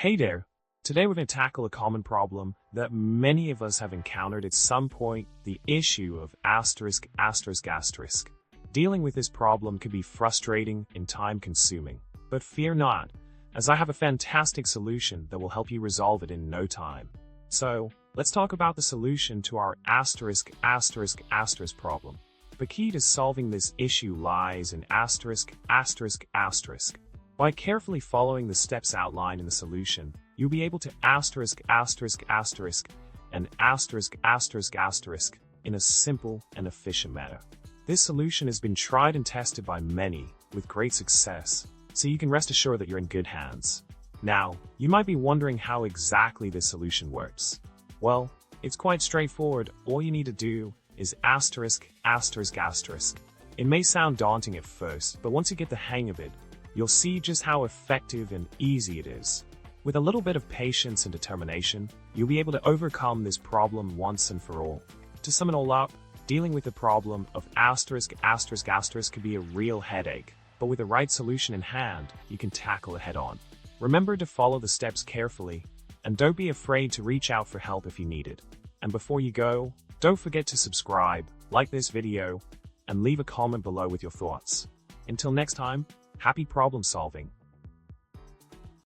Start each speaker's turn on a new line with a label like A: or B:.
A: Hey there! Today we're going to tackle a common problem that many of us have encountered at some point, the issue of asterisk. Dealing with this problem can be frustrating and time-consuming. But fear not, as I have a fantastic solution that will help you resolve it in no time. So, let's talk about the solution to our asterisk problem. The key to solving this issue lies in asterisk. By carefully following the steps outlined in the solution, you'll be able to asterisk and asterisk in a simple and efficient manner. This solution has been tried and tested by many with great success, so you can rest assured that you're in good hands. Now, you might be wondering how exactly this solution works. Well, it's quite straightforward. All you need to do is asterisk. It may sound daunting at first, but once you get the hang of it, you'll see just how effective and easy it is. With a little bit of patience and determination, you'll be able to overcome this problem once and for all. To sum it all up, dealing with the problem of asterisk can be a real headache, but with the right solution in hand, you can tackle it head-on. Remember to follow the steps carefully, and don't be afraid to reach out for help if you need it. And before you go, don't forget to subscribe, like this video, and leave a comment below with your thoughts. Until next time, happy problem solving!